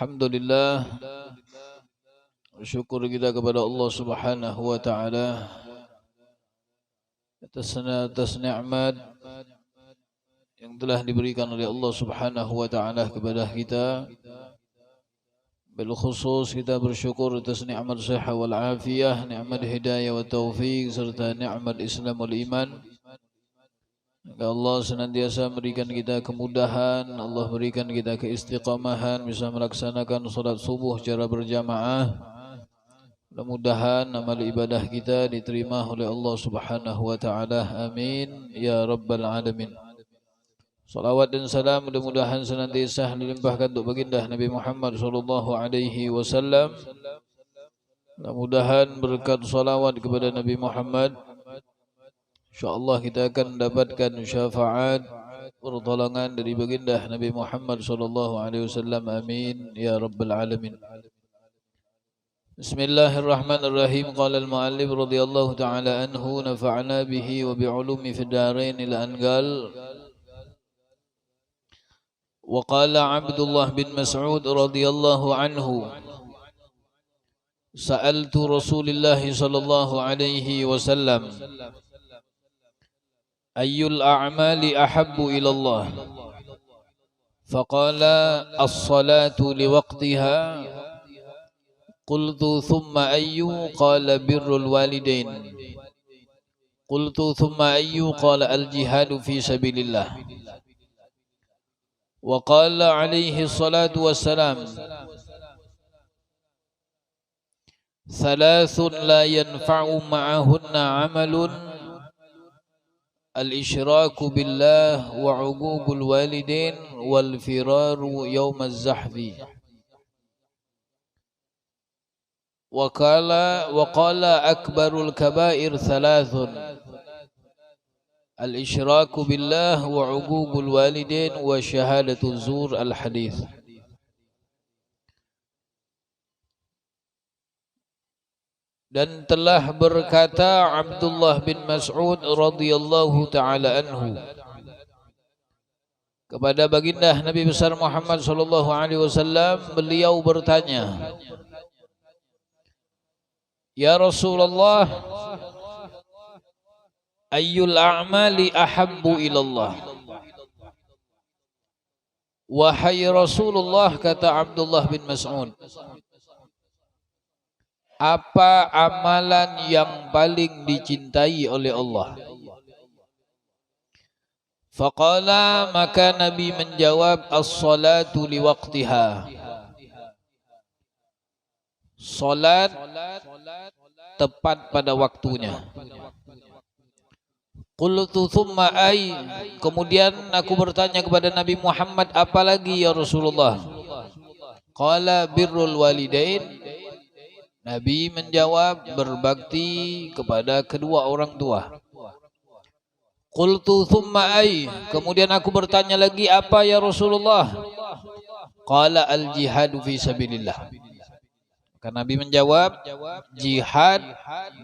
Alhamdulillah, syukur kita kepada Allah Subhanahu wa taala atas nikmat yang telah diberikan oleh Allah Subhanahu wa taala kepada kita. Bil khusus kita bersyukur atas nikmat sehat wal afiyah, nikmat hidayah wa taufik serta nikmat Islam wal iman. Allah senantiasa memberikan kita kemudahan, Allah berikan kita keistiqamahan, bisa melaksanakan salat subuh secara berjamaah. Mudah-mudahan amal ibadah kita diterima oleh Allah Subhanahu wa taala. Amin ya rabbal alamin. Salawat dan salam mudah-mudahan senantiasa dilimpahkan untuk baginda Nabi Muhammad sallallahu alaihi wasallam. Mudah-mudahan berkat salawat kepada Nabi Muhammad, InsyaAllah kita akan mendapatkan syafaat pertolongan dari baginda Nabi Muhammad sallallahu alaihi wasallam. Amin ya rabbal alamin. Bismillahirrahmanirrahim. Qala al-muallif radhiyallahu ta'ala anhu nafa'na bihi wa bi'ulumi fid darain ila anqal. Wa qala Abdullah bin Mas'ud radhiyallahu anhu, sa'altu Rasulullah sallallahu alaihi wasallam, ayyul a'mali ahabbu ila Allah? Faqala as-salatu liwaqtiha. Qultu thumma ayyu? Qala birrul walidain. Qultu thumma ayyu? Qala al-jihadu fi sabilillah. Wa qala alaihi salatu wassalam, thalathun la yanfa'u ma'ahunna amalun, al-isyraku billah wa 'uququl walidain wal firaru yawmaz zahfi. Wa qala akbarul kabair thalathun, al-isyraku billah wa 'uququl walidain wa syahadatu zur. Al-hadits. Dan telah berkata Abdullah bin Mas'ud radhiyallahu ta'ala anhu kepada baginda Nabi besar Muhammad sallallahu alaihi wasallam, beliau bertanya, ya Rasulullah, ayyul a'mali ahabbu ilallah? Wahai Rasulullah, kata Abdullah bin Mas'ud, apa amalan yang paling dicintai oleh Allah? Faqala, maka Nabi menjawab, as-salatu liwaqtiha. Salat tepat pada waktunya. Qultu thumma ay? Kemudian aku bertanya kepada Nabi Muhammad, apalagi ya Rasulullah? Qala birrul walidain. Nabi menjawab, berbakti kepada kedua orang tua. Qultu thumma ay? Kemudian aku bertanya lagi, apa ya Rasulullah? Qala al-jihadu fi sabilillah. Karena Nabi menjawab, jihad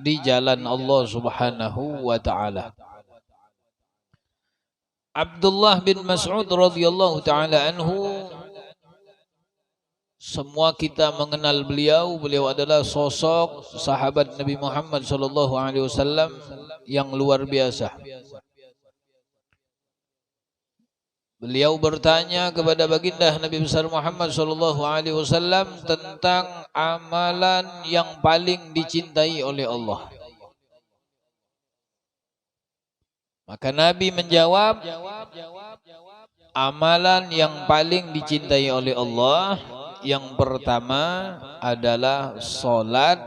di jalan Allah Subhanahu wa taala. Abdullah bin Mas'ud radhiyallahu taala anhu, semua kita mengenal beliau. Beliau adalah sosok sahabat Nabi Muhammad sallallahu alaihi wasallam yang luar biasa. Beliau bertanya kepada baginda Nabi besar Muhammad sallallahu alaihi wasallam tentang amalan yang paling dicintai oleh Allah. Maka Nabi menjawab, amalan yang paling dicintai oleh Allah yang pertama adalah salat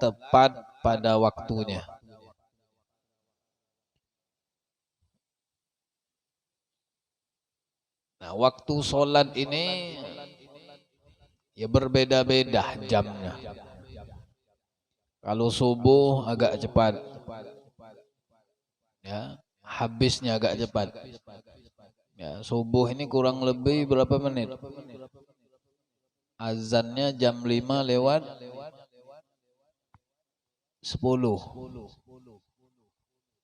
tepat pada waktunya. Nah, waktu sholat ini ya berbeda-beda jamnya. Kalau subuh agak cepat, ya, habisnya agak cepat. Ya, subuh ini kurang lebih berapa menit? Azannya jam 5 lewat 10.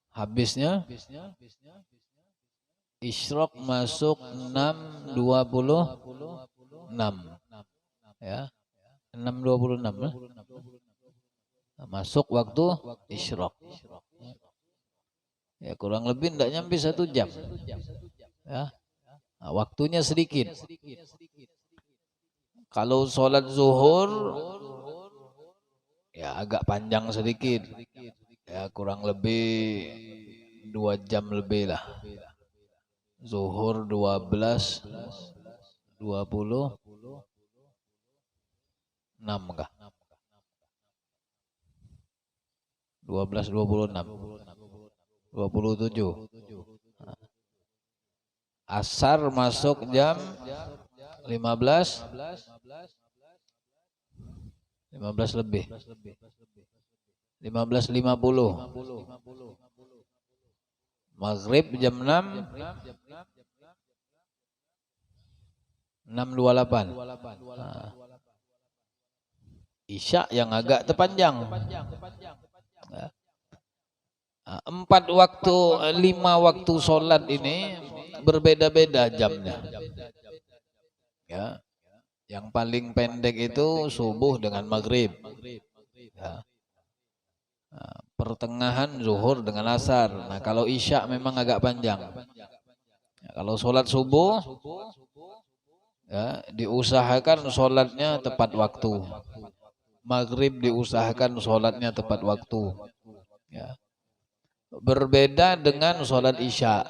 Habisnya Isyraq masuk 6.26. Ya, 6.26 lah. Masuk waktu isyraq. Ya kurang lebih tidak nyampe 1 jam. Ya, nah, waktunya sedikit. Kalau sholat zuhur ya agak panjang sedikit. Ya kurang lebih 2 jam lebih lah. Zuhur 12 26 kah? 12 26 27. Asar masuk jam 15 lebih. 15.50. Maghrib jam 6 6.28. Nah, Isya yang agak terpanjang. Nah, 5 waktu sholat ini berbeda-beda jamnya. Ya, yang paling pendek itu subuh dengan maghrib. Ya. Nah, pertengahan zuhur dengan asar. Nah kalau isya memang agak panjang. Ya, kalau sholat subuh ya, diusahakan sholatnya tepat waktu. Maghrib diusahakan sholatnya tepat waktu. Ya. Berbeda dengan sholat isya.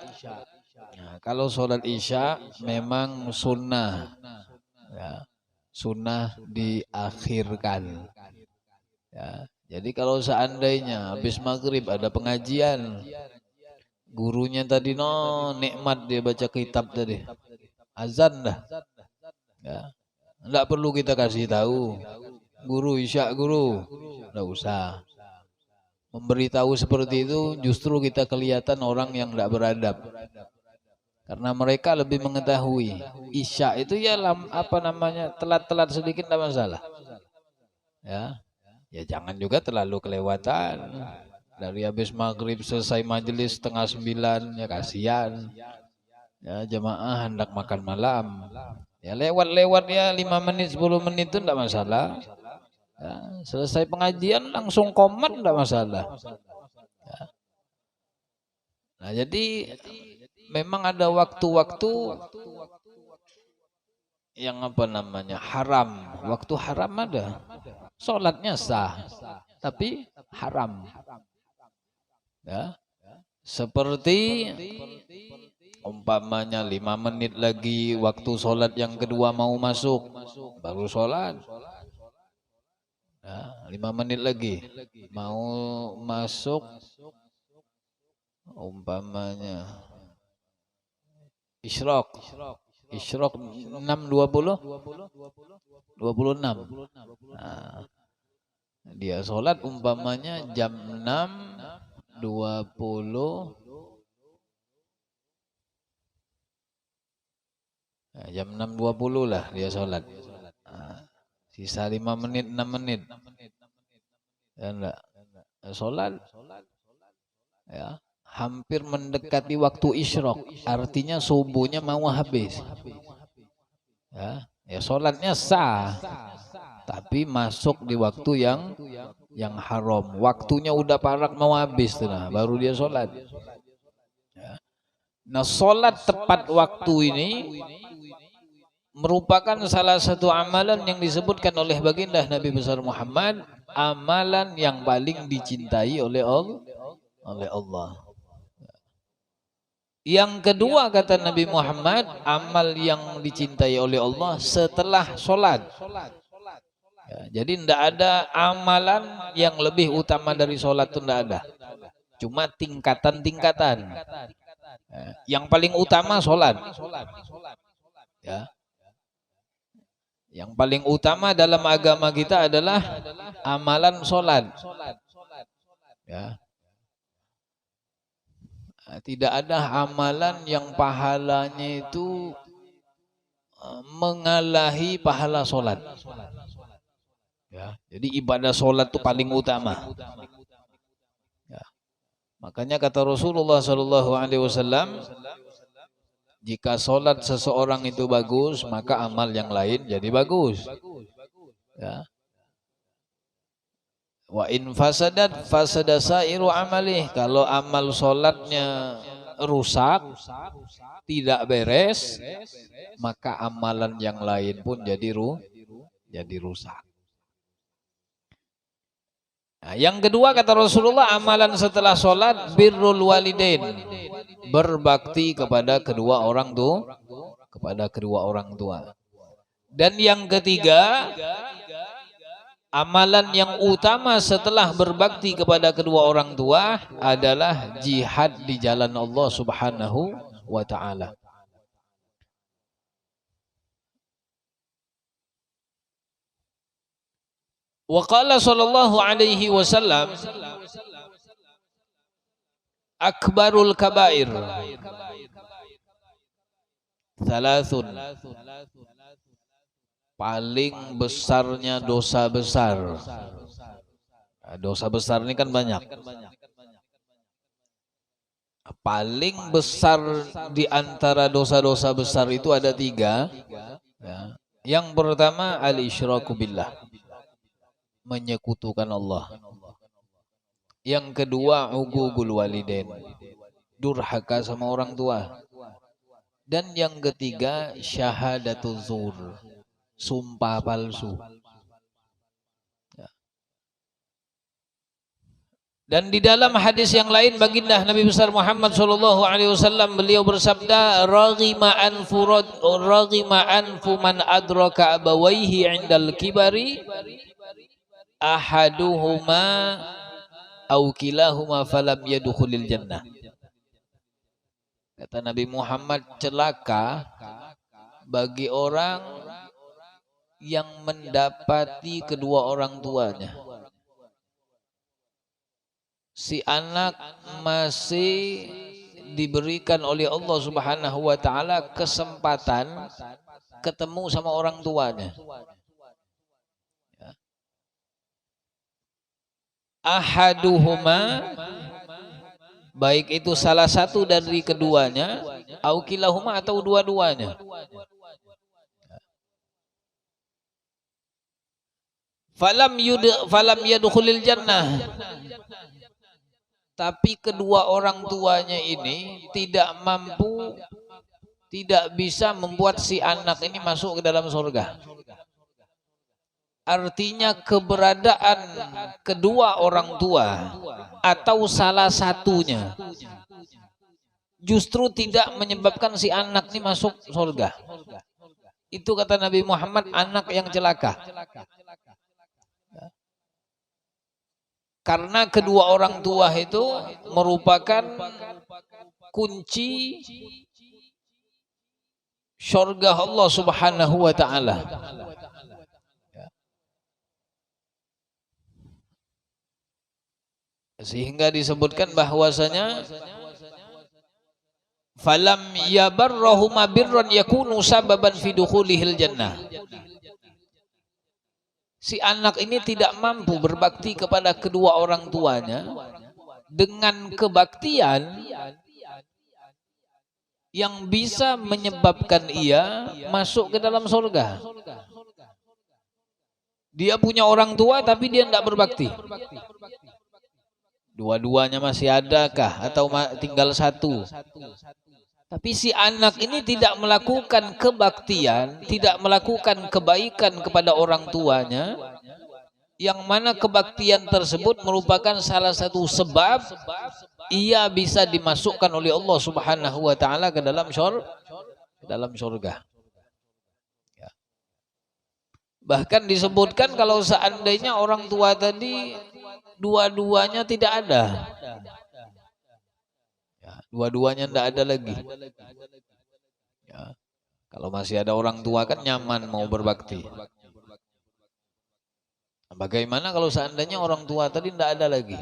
Nah, kalau sholat isya memang sunnah. Ya, sunnah diakhirkan. Ya, jadi kalau seandainya habis maghrib ada pengajian, gurunya tadi nikmat dia baca kitab tadi, azan dah. Ya, enggak perlu kita kasih tahu, guru isya guru, enggak usah. Memberitahu seperti itu justru kita kelihatan orang yang enggak beradab. Karena mereka lebih mengetahui. Isya itu ya telat-telat sedikit tidak masalah. Ya, ya jangan juga terlalu kelewatan. Dari habis maghrib selesai majelis 8:30 ya kasihan. Ya jemaah hendak makan malam. Ya lewat ya 5 menit 10 menit itu tidak masalah. Ya, selesai pengajian langsung komat tidak masalah. Ya. Nah jadi memang ada waktu-waktu yang haram. Waktu haram ada. Sholatnya sah, tapi haram. Ya. Seperti umpamanya 5 menit lagi waktu sholat yang kedua mau masuk, baru sholat. Ya, 5 menit lagi mau masuk, umpamanya Isyraq 6.20 26. Nah, dia sholat umpamanya jam 6.20. Nah, jam 6.20 lah dia sholat. Nah, sisa 5 menit 6 menit. Ya enggak. Sholat ya hampir mendekati waktu isyraq, artinya subuhnya mau habis. Ya sholatnya sah, tapi masuk di waktu yang haram. Waktunya udah parak mau habis tuh, nah, baru dia sholat. Ya. Nah sholat tepat waktu ini merupakan salah satu amalan yang disebutkan oleh baginda Nabi besar Muhammad, amalan yang paling dicintai oleh Allah. Yang kedua kata Nabi Muhammad, amal yang dicintai oleh Allah setelah sholat. Ya, jadi tidak ada amalan yang lebih utama dari sholat itu tidak ada. Cuma tingkatan-tingkatan. Ya, yang paling utama sholat. Ya. Yang paling utama dalam agama kita adalah amalan sholat. Ya. Tidak ada amalan yang pahalanya itu mengalahi pahala sholat. Ya, jadi ibadah sholat itu paling utama. Ya. Makanya kata Rasulullah SAW, jika sholat seseorang itu bagus, maka amal yang lain jadi bagus. Ya. Wa in fasadat fasada sairu amalih. Kalau amal sholatnya rusak, tidak beres, maka amalan yang lain pun jadi rusak. Nah, yang kedua kata Rasulullah, amalan setelah sholat birrul walidain, berbakti kepada kedua orang tua. Dan yang ketiga, amalan yang utama setelah berbakti kepada kedua orang tua adalah jihad di jalan Allah Subhanahu wa ta'ala. Wa qala sallallahu alaihi wasallam, akbarul kabair thalathun, paling besarnya dosa besar. Dosa besar ini kan banyak. Paling besar di antara dosa-dosa besar itu ada 3. Ya. Yang pertama al-isyraku billah, menyekutukan Allah. Yang kedua uququl walidain, durhaka sama orang tua. Dan yang ketiga syahadatul zur, sumpah palsu. Dan di dalam hadis yang lain baginda Nabi besar Muhammad SAW beliau bersabda, raghima anfu man adraka abawaihi indal kibari ahaduhuma au kilahuma falam yadkhulil jannah. Kata Nabi Muhammad, celaka bagi orang yang mendapati kedua orang tuanya. Si anak masih diberikan oleh Allah Subhanahu wa ta'ala kesempatan ketemu sama orang tuanya. Ahaduhuma, baik itu salah satu dari keduanya, au kilahuma atau dua-duanya. Falam yadkhulil jannah, tapi kedua orang tuanya ini tidak mampu, tidak bisa membuat si anak ini masuk ke dalam surga. Artinya keberadaan kedua orang tua atau salah satunya justru tidak menyebabkan si anak ini masuk surga. Itu kata Nabi Muhammad, anak yang celaka. Karena kedua orang tua itu merupakan kunci surga Allah Subhanahu wa ta'ala. Sehingga disebutkan bahwasanya falam yabarrahuma birran yakunu sababan fi dukhulihil jannah. Si anak ini tidak mampu berbakti kepada kedua orang tuanya dengan kebaktian yang bisa menyebabkan ia masuk ke dalam surga. Dia punya orang tua tapi dia tidak berbakti. Dua-duanya masih adakah atau tinggal satu? Tapi si anak ini tidak melakukan kebaktian, tidak melakukan kebaikan kepada orang tuanya, yang mana kebaktian tersebut merupakan salah satu sebab ia bisa dimasukkan oleh Allah Subhanahu wa ta'ala ke dalam surga. Ya. Bahkan disebutkan kalau seandainya orang tua tadi dua-duanya tidak ada, dua-duanya tidak ada lagi. Ya. Kalau masih ada orang tua kan nyaman mau berbakti. Bagaimana kalau seandainya orang tua tadi tidak ada lagi,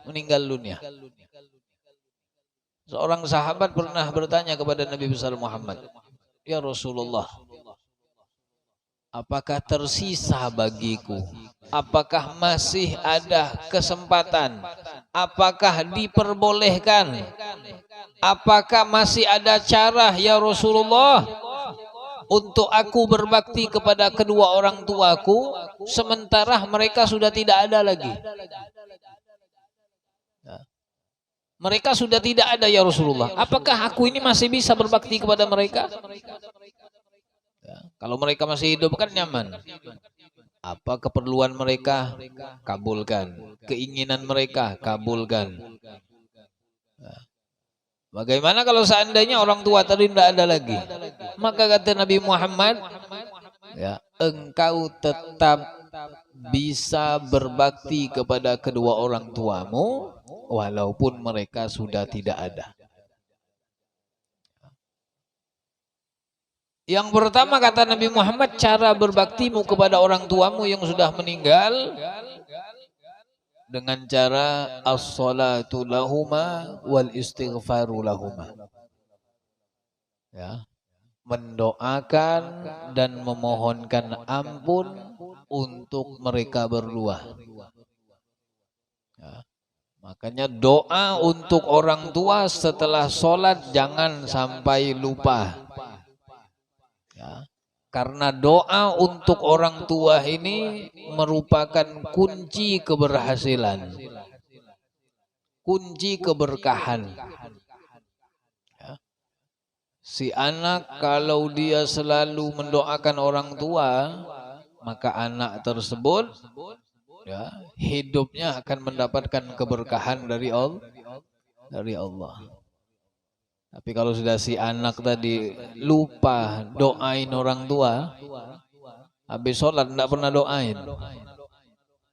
meninggal dunia? Seorang sahabat pernah bertanya kepada Nabi besar Muhammad, ya Rasulullah, apakah tersisa bagiku? Apakah masih ada kesempatan? Apakah diperbolehkan? Apakah masih ada cara ya Rasulullah untuk aku berbakti kepada kedua orang tuaku sementara mereka sudah tidak ada lagi. Mereka sudah tidak ada ya Rasulullah. Apakah aku ini masih bisa berbakti kepada mereka? Kalau mereka masih hidup kan nyaman. Apa keperluan mereka? Kabulkan. Keinginan mereka? Kabulkan. Bagaimana kalau seandainya orang tua tadi tidak ada lagi? Maka kata Nabi Muhammad, ya, engkau tetap bisa berbakti kepada kedua orang tuamu walaupun mereka sudah tidak ada. Yang pertama kata Nabi Muhammad, cara berbaktimu kepada orang tuamu yang sudah meninggal dengan cara as-salatu lahuma wal istighfaru lahuma. Ya, mendoakan dan memohonkan ampun untuk mereka berdua. Ya, makanya doa untuk orang tua setelah sholat jangan sampai lupa. Ya, karena doa untuk orang tua ini merupakan kunci keberhasilan, kunci keberkahan. Ya. Si anak kalau dia selalu mendoakan orang tua, maka anak tersebut ya, hidupnya akan mendapatkan keberkahan dari Allah. Tapi kalau sudah si anak tadi lupa doain orang tua, habis sholat tidak pernah doain.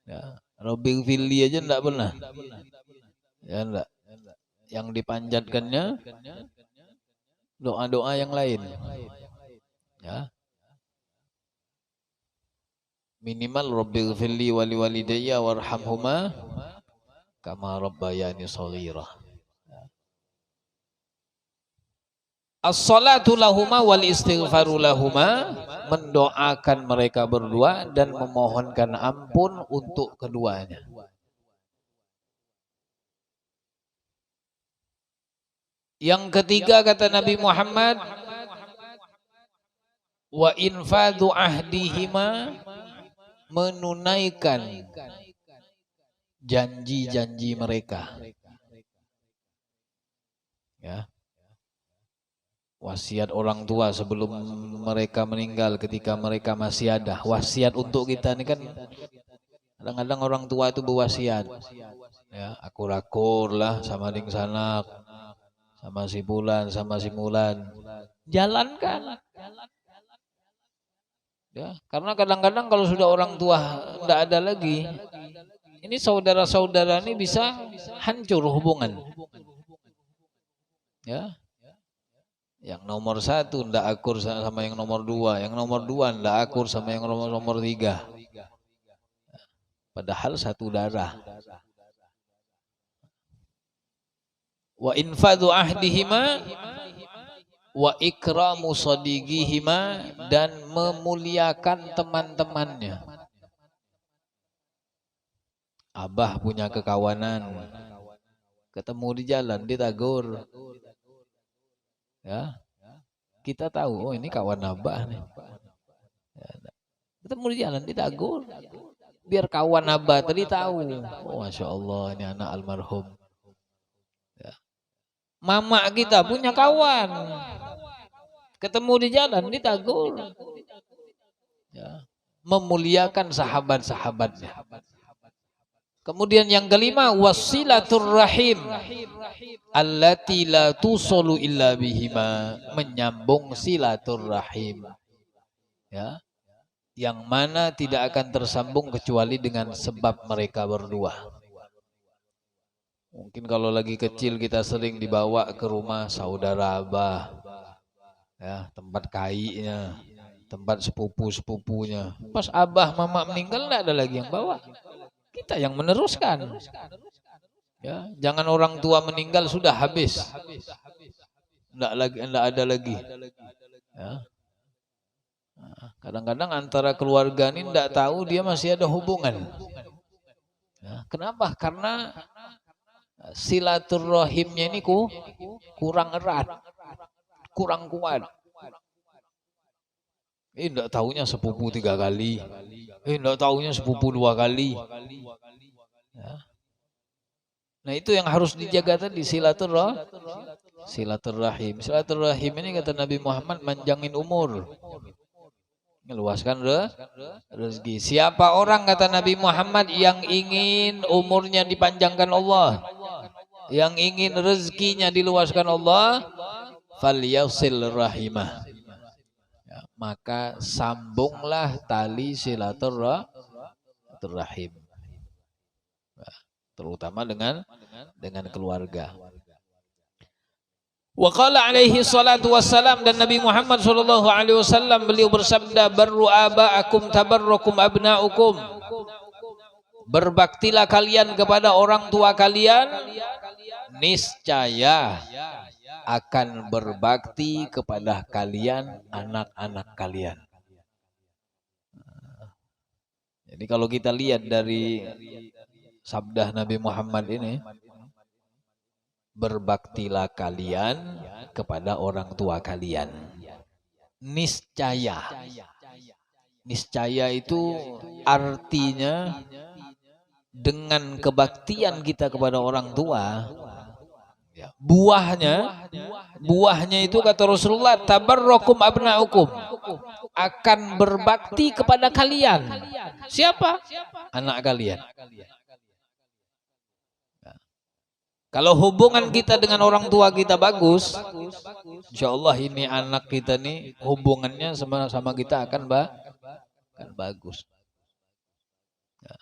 Ya, Rabbil Fili aja tidak pernah. Ya enggak. Yang dipanjatkannya doa-doa yang lain. Ya. Minimal Rabbil Fili wali walidayya warhamhuma kama rabbayani shaghira. As-salatu lahuma wal istighfaru lahuma, mendoakan mereka berdua dan memohonkan ampun untuk keduanya. Yang ketiga kata Nabi Muhammad, wa infadu ahdihima, menunaikan janji-janji mereka. Ya. Wasiat orang tua sebelum mereka meninggal ketika mereka masih ada. Wasiat untuk kita ini kan kadang-kadang orang tua itu berwasiat. Ya, akur-akur lah sama ding sanak, sama si bulan, sama si mulan. Jalankan. Ya, karena kadang-kadang kalau sudah orang tua tidak ada lagi, ini saudara-saudara ini bisa hancur hubungan. Ya. Yang nomor satu tidak akur sama yang nomor dua, yang nomor dua tidak akur sama yang nomor tiga. Padahal satu darah. Wa infadu ahdihima wa ikramu sadiqihima, dan memuliakan teman-temannya. Abah punya kekawanan, ketemu di jalan ditagur. Ya, kita tahu, oh ini kawan abah nih. Ketemu di jalan ditagur, biar kawan abah tadi tahu, oh masya Allah ini anak almarhum. Ya. Mama kita punya kawan, ketemu di jalan ditagur. Ya. Memuliakan sahabat-sahabatnya. Kemudian yang kelima, wasilatur rahim allati la tusalu illa bihima, menyambung silaturrahim. Ya. Yang mana tidak akan tersambung kecuali dengan sebab mereka berdua. Mungkin kalau lagi kecil kita sering dibawa ke rumah saudara abah. Ya, tempat kainya, tempat sepupu-sepupunya. Pas abah mama meninggal tidak ada lagi yang bawa. Kita yang meneruskan. Ya, jangan orang tua meninggal sudah habis. Enggak ada lagi. Ya. Kadang-kadang antara keluarga ini enggak tahu dia masih ada hubungan. Ya, kenapa? Karena silaturahimnya ini kurang erat, kurang kuat. Enggak tahunya sepupu 3 kali. Enggak tahunya sepupu 2 kali. Ya. Nah itu yang harus dijaga tadi, silaturahim. Silaturahim ini kata Nabi Muhammad manjangin umur. Meluaskan rezeki. Siapa orang kata Nabi Muhammad yang ingin umurnya dipanjangkan Allah, yang ingin rezekinya diluaskan Allah, falyasil rahimah. Ya, maka sambunglah tali silaturahim. Terutama dengan keluarga. Wa qala alaihi salatu wassalam, dan Nabi Muhammad sallallahu alaihi wasallam beliau bersabda, barru aba'akum tabarrukum abna'ukum. Berbaktilah kalian kepada orang tua kalian, niscaya akan berbakti kepada kalian anak-anak kalian. Jadi kalau kita lihat dari sabda Nabi Muhammad ini, berbaktilah kalian kepada orang tua kalian. Niscaya. Niscaya itu artinya dengan kebaktian kita kepada orang tua, buahnya itu kata Rasulullah, tabarrukum abna'ukum, akan berbakti kepada kalian. Siapa? Anak kalian. Kalau hubungan kita dengan orang tua kita bagus, insya Allah ini anak kita nih hubungannya sama kita akan bagus. Ya.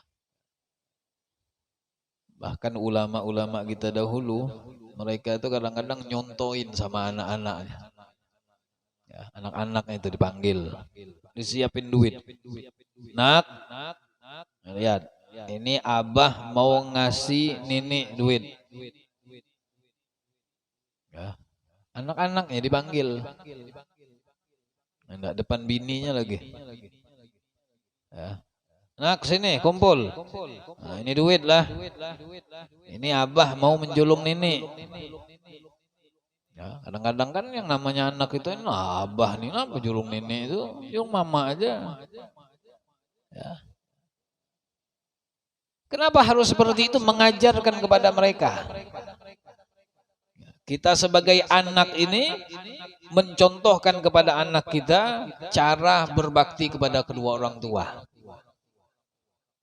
Bahkan ulama-ulama kita dahulu, mereka itu kadang-kadang nyontoin sama anak-anaknya. Ya, anak-anaknya itu dipanggil, disiapin duit. Nak, lihat, ini abah mau ngasih Nini duit. Ya, anak-anaknya dipanggil. Enggak depan bininya lagi. Ya. Nak sini kumpul. Nah, ini duit lah. Ini abah mau menjulung Nini. Ya, kadang-kadang kan yang namanya anak itu, nah, abah nih apa julung Nini itu, yung mama aja. Ya. Kenapa harus seperti itu? Mengajarkan kepada mereka. Kita sebagai anak ini mencontohkan kepada anak kita cara berbakti kepada kedua orang tua.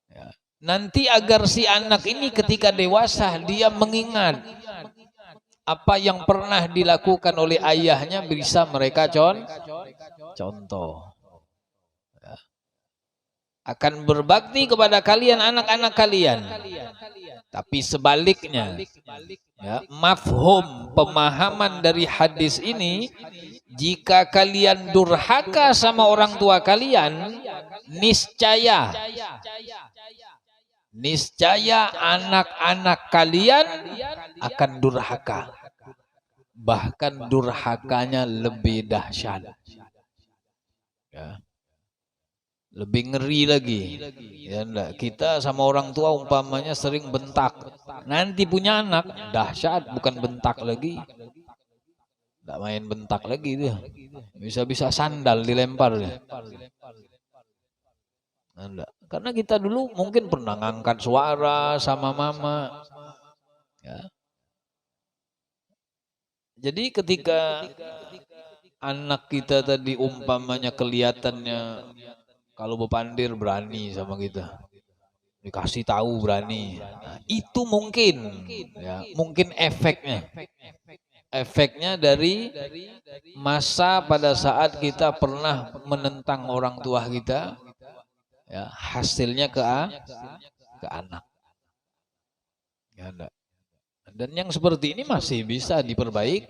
Ya. Nanti agar si anak ini ketika dewasa dia mengingat apa yang pernah dilakukan oleh ayahnya, bisa mereka contoh. Ya. Akan berbakti kepada kalian anak-anak kalian. Tapi sebaliknya, ya, mafhum pemahaman dari hadis ini, jika kalian durhaka sama orang tua kalian, niscaya anak-anak kalian akan durhaka. Bahkan durhakanya lebih dahsyat. Ya. Lebih ngeri lagi. Ya, enggak. Kita sama orang tua umpamanya sering bentak. Nanti punya anak, dahsyat, bukan bentak lagi. Enggak main bentak lagi dia. Bisa-bisa sandal dilempar dia. Enggak. Karena kita dulu mungkin pernah ngangkat suara sama mama. Ya. Jadi ketika anak kita tadi umpamanya kelihatannya, kalau bepandir berani sama kita, dikasih tahu berani, nah, itu mungkin, ya, mungkin efeknya dari masa pada saat kita pernah menentang orang tua kita, ya, hasilnya ke anak. Ya, enggak. Dan yang seperti ini masih bisa diperbaiki,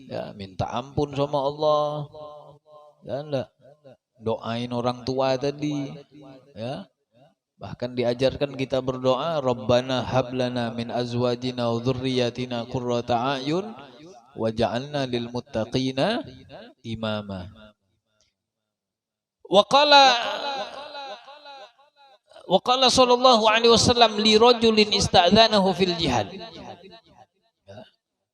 ya, minta ampun sama Allah, ya, enggak. Doain orang tua tadi, ya. Bahkan diajarkan kita berdoa, Rabbana hablana min azwajina wa dzurriyyatina qurrata a'yun waj'alna lil muttaqina imama. Wa qala sallallahu alaihi wasallam li rajulin ista'dzanahu fil jihad.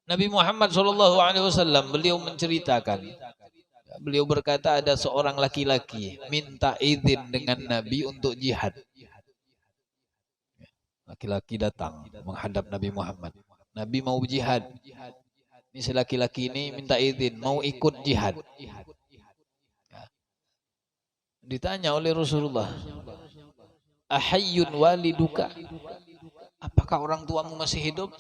Nabi Muhammad sallallahu alaihi wasallam beliau menceritakan Beliau berkata ada seorang laki-laki minta izin dengan Nabi untuk jihad. Laki-laki datang menghadap Nabi Muhammad. Nabi mau jihad. Ini si laki-laki ini minta izin mau ikut jihad. Ditanya oleh Rasulullah, ahayyun waliduka? Apakah orang tuamu masih hidup?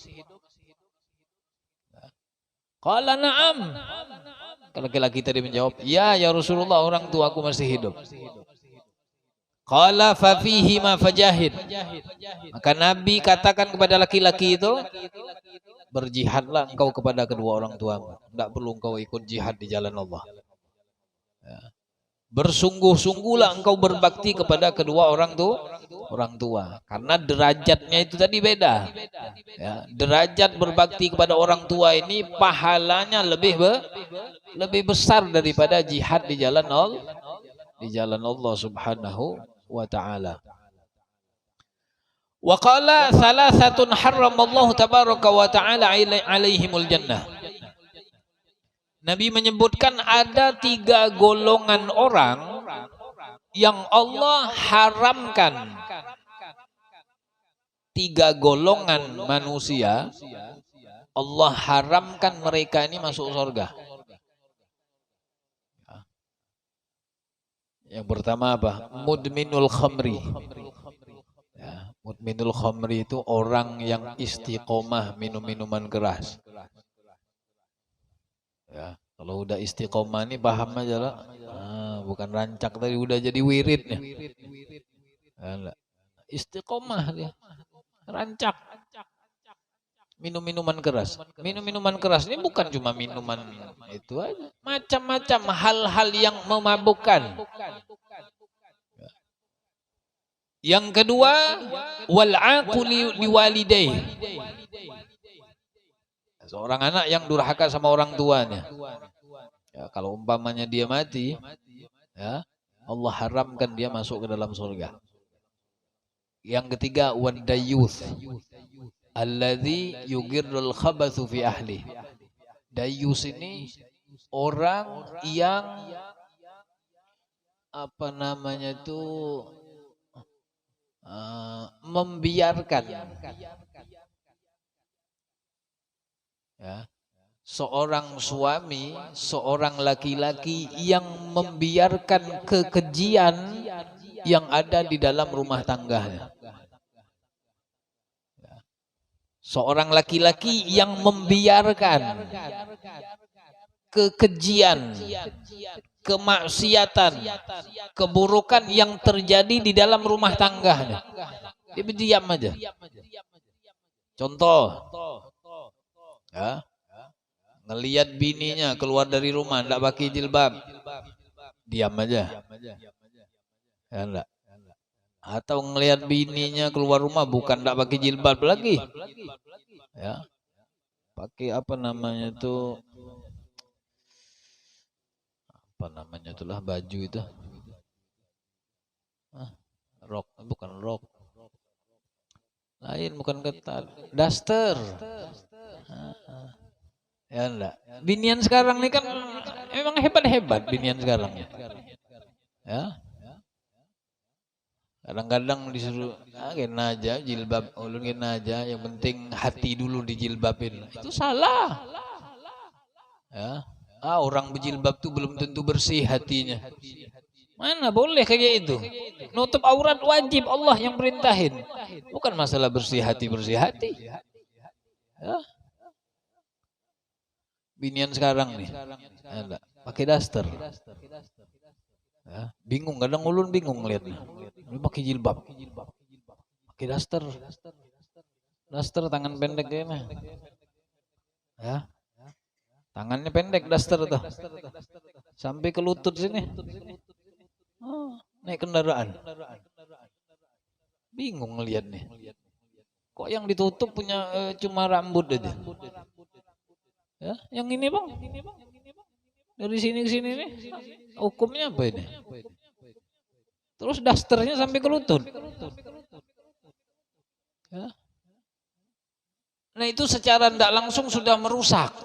Qala na'am. Laki-laki tadi menjawab, ya Rasulullah, orang tuaku masih hidup. Qala fa fihi ma fajahid. Maka Nabi katakan kepada laki-laki itu, berjihadlah engkau kepada kedua orang tuamu. Tidak perlu engkau ikut jihad di jalan Allah. Ya. Bersungguh-sungguhlah engkau berbakti kepada kedua orang tua. Karena derajatnya itu tadi beda. Ya, derajat berbakti kepada orang tua ini pahalanya lebih besar daripada jihad di jalan Allah Subhanahu wa ta'ala. Wa qala thalathatun harramallahu tabaraka wa ta'ala alaihimul jannah. Nabi menyebutkan ada 3 golongan orang yang Allah haramkan. 3 golongan manusia Allah haramkan mereka ini masuk surga. Yang pertama apa? Mudminul khamri. Ya, mudminul khamri itu orang yang istiqomah minum minuman keras. Ya, kalau udah istiqomah ini paham aja lah. Bukan rancak tadi, udah jadi wiridnya. Ya, istiqomah dia. Rancak. Minum minuman keras. Minum minuman keras ini bukan cuma minuman itu aja. Macam-macam hal-hal yang memabukkan. Yang kedua, wal aquli liwalidayhi. Seorang anak yang durhaka sama orang tuanya. Ya, kalau umpamanya dia mati, ya, Allah haramkan dia masuk ke dalam surga. Yang ketiga, wadayuth, alladzi yugirrul khabathu fi ahli. Dayus ini orang yang apa namanya itu membiarkan, ya, seorang suami, seorang laki-laki yang membiarkan kekejian yang ada di dalam rumah tangganya. Seorang laki-laki yang membiarkan kekejian, kemaksiatan, keburukan yang terjadi di dalam rumah tangganya. Dia diam aja. Contoh, ya, ngelihat bininya keluar dari rumah enggak pakai jilbab, diam aja. Ya enggak. Atau ngelihat bininya keluar rumah bukan enggak pakai jilbab lagi, ya, pakai apa namanya itu, apa namanya itulah baju itu, rok, bukan rok, lain, bukan ketat, daster. Ya enggak. Binian sekarang nih kan memang hebat-hebat binian sekarang. Ya. Kadang-kadang disuruh kena aja jilbab, ulun kena aja, yang penting hati dulu dijilbabin. Itu salah. Ya. Orang berjilbab tuh belum tentu bersih hatinya. Mana boleh kayak itu. Nutup aurat wajib, Allah yang perintahin. Bukan masalah bersih hati. Ya. Binian sekarang nih, pakai daster. Ya, bingung, kadang ulun bingung ngeliatnya. Dia pakai jilbab, pakai daster, tangan pendek kayaknya. Ya, tangannya pendek daster tuh, sampai ke lutut sini. Naik kendaraan, bingung ngeliatnya. Kok yang ditutup punya cuma rambut aja? Ya, yang ini bang, dari sini ke sini nih, hukumnya apa ini? Terus dasternya sampai ke lutut. Ya. Nah itu secara tidak langsung sudah merusak.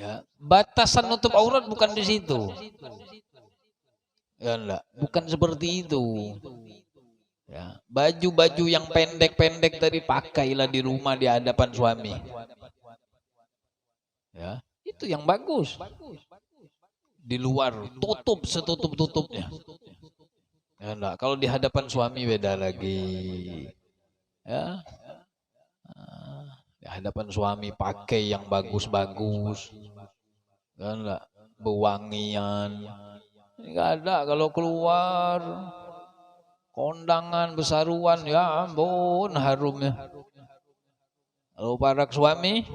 Ya, batasan nutup aurat bukan di situ. Ya enggak, bukan seperti itu. Ya, baju-baju yang pendek-pendek tadi pakailah di rumah di hadapan suami. Ya, itu yang bagus. Di luar tutup setutup-tutupnya. Ya enggak, kalau di hadapan suami beda lagi. Ya. Di hadapan suami pakai yang bagus-bagus. Ya enggak, bewangian. Enggak ada kalau keluar kondangan besaruan, ya ampun harumnya. Kalau para suami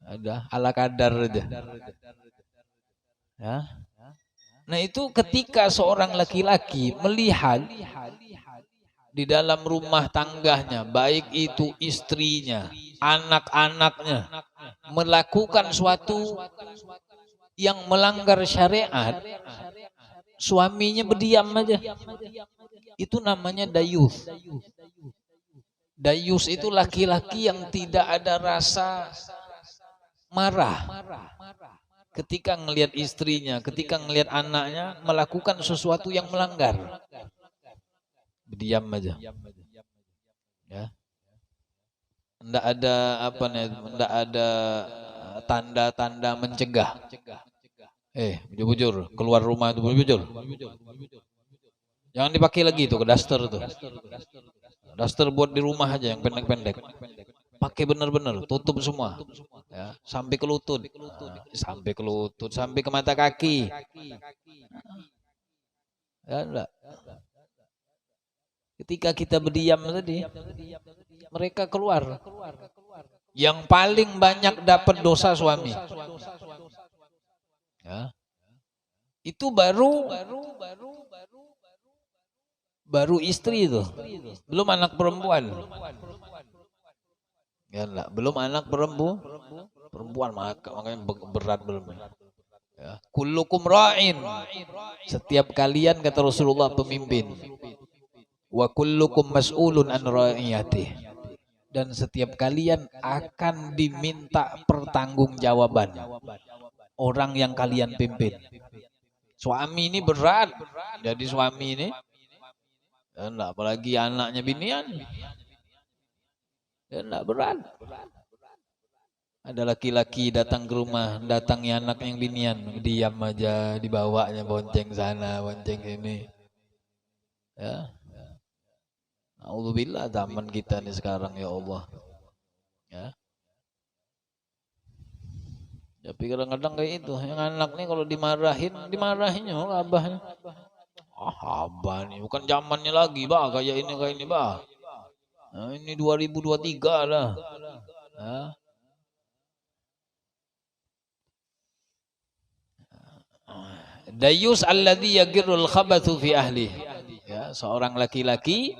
ada ala kadar aja. Ya. Nah itu ketika seorang laki-laki melihat di dalam rumah tangganya, baik itu istrinya, anak-anaknya, melakukan suatu yang melanggar syariat, suaminya berdiam aja. Itu namanya dayus. Dayus itu laki-laki yang tidak ada rasa marah ketika ngelihat istrinya, ketika ngelihat anaknya melakukan sesuatu yang melanggar. Berdiam aja. Ya. Enggak ada apa nih, enggak ada tanda-tanda mencegah. Bujur-bujur, keluar rumah itu bujur. Jangan dipakai lagi tuh ke daster tuh. Daster buat di rumah aja yang pendek-pendek. Pakai benar-benar, tutup semua. Ya, sampai ke lutut. Sampai ke lutut, sampai ke mata kaki. Ya enggak. Ketika kita berdiam tadi, mereka keluar. Yang paling banyak dapat dosa suami. Ya. Itu baru istri itu. Belum anak perempuan. Ya enggak, belum anak perempuan makanya berat belum. Ya. Kullukum ra'in. Setiap kalian kata Rasulullah pemimpin. Wa kullukum mas'ulun an ra'iyatih. Dan setiap kalian akan diminta pertanggungjawaban orang yang kalian pimpin. Suami ini berat. Jadi suami ini enggak, apalagi anaknya binian. Enggak berat. Ada laki-laki datang ke rumah, datangnya anak yang binian, diam aja, dibawanya bonceng sana, bonceng sini. Ya. Alhamdulillah zaman kita nih sekarang ya Allah. Ya. Tapi kadang-kadang kayak itu, yang anak nih kalau dimarahinnya abahnya. Abah nih bukan zamannya lagi, bah, kayak ini, bah. Nah, ini 2023 lah. Ya. Dayus alladhi yagirul khabathu fi ahli. Ya, seorang laki-laki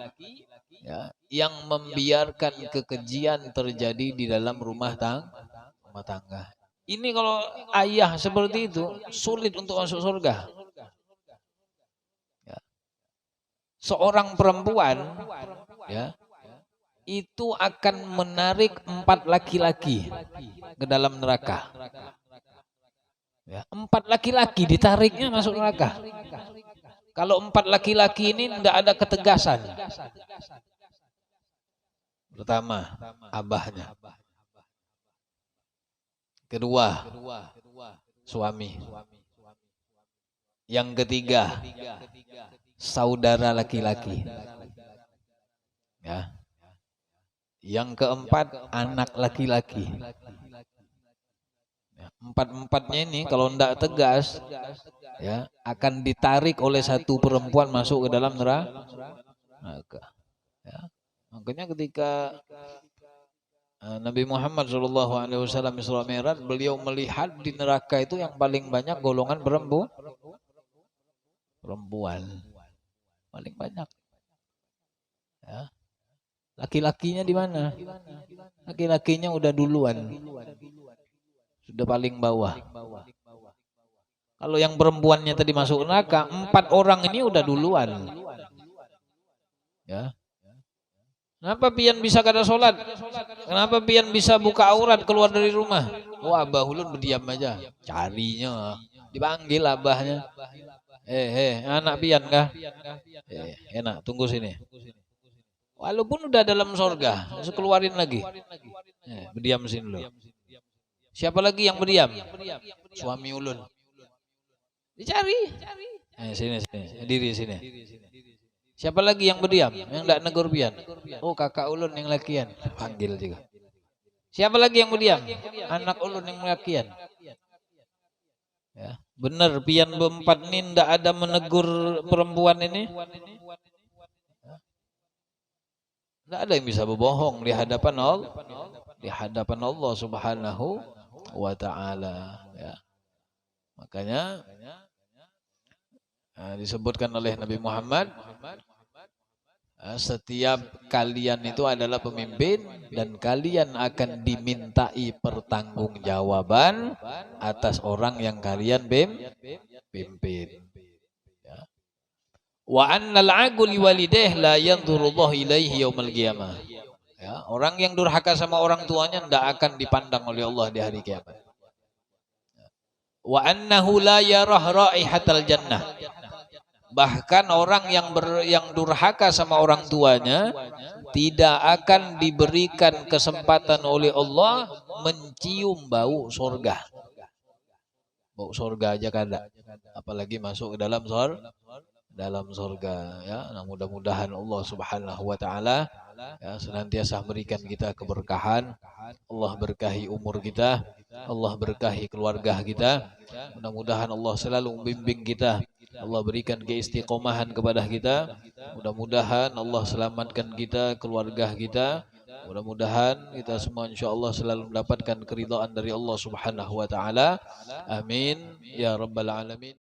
ya, yang membiarkan kekejian terjadi di dalam rumah tangga. Ini kalau ayah seperti itu sulit untuk masuk surga. Ya. Seorang perempuan ya, itu akan menarik 4 laki-laki ke dalam neraka. Ya, 4 laki-laki ditariknya masuk neraka. Kalau 4 laki-laki ini tidak ada ketegasan. Pertama, abahnya. Kedua, suami. Yang ketiga, saudara laki-laki. Ya. Yang keempat, anak laki-laki. Empat-empatnya ini kalau tidak tegas, ya akan ditarik oleh satu perempuan masuk ke dalam neraka. Ya. Makanya ketika Nabi Muhammad SAW Isra Mi'raj, beliau melihat di neraka itu yang paling banyak golongan perempuan, paling banyak. Ya. Laki-lakinya di mana? Laki-lakinya udah duluan. Sudah paling bawah. Kalau yang perempuannya tadi masuk neraka, 4 orang ini udah duluan. Ya. Kenapa pian bisa kada sholat? Kenapa pian bisa buka aurat keluar dari rumah? Oh, abah ulun berdiam aja. Carinya. Dipanggil abahnya. Anak pian kah? Enak, tunggu sini. Walaupun udah dalam sorga, keluarin lagi. Berdiam sini dulu. Siapa lagi yang berdiam? Suami ulun. Dicari. Sini. Diri sini. Siapa lagi yang berdiam? Yang tidak negur pian? Oh, kakak ulun yang lakian. Panggil juga. Siapa lagi yang berdiam? Anak ulun yang lakian. Ya, benar pian berempat ini tidak ada menegur perempuan ini. Tidak ada yang bisa berbohong di hadapan Allah. Di hadapan Allah Subhanahu wa Ta'ala. Ya. Makanya disebutkan oleh Nabi Muhammad, setiap kalian itu adalah pemimpin dan kalian akan dimintai pertanggungjawaban atas orang yang kalian pimpin. Ya. Wa annal aquli walidayh la yanzurullahu ilaihi yaumal qiyamah. Ya, orang yang durhaka sama orang tuanya tidak akan dipandang oleh Allah di hari kiamat. Wa annahu la yarah raihatal jannah. Bahkan orang yang durhaka sama orang tuanya tidak akan diberikan kesempatan oleh Allah mencium bau surga. Bau surga aja kada, apalagi masuk ke dalam surga. Ya, mudah-mudahan Allah Subhanahu wa Ta'ala ya senantiasa berikan kita keberkahan. Allah berkahi umur kita, Allah berkahi keluarga kita. Mudah-mudahan Allah selalu membimbing kita, Allah berikan keistiqomahan kepada kita. Mudah-mudahan Allah selamatkan kita, keluarga kita. Mudah-mudahan kita semua insyaAllah selalu mendapatkan keridhaan dari Allah Subhanahu wa Ta'ala. Amin ya rabbal alamin.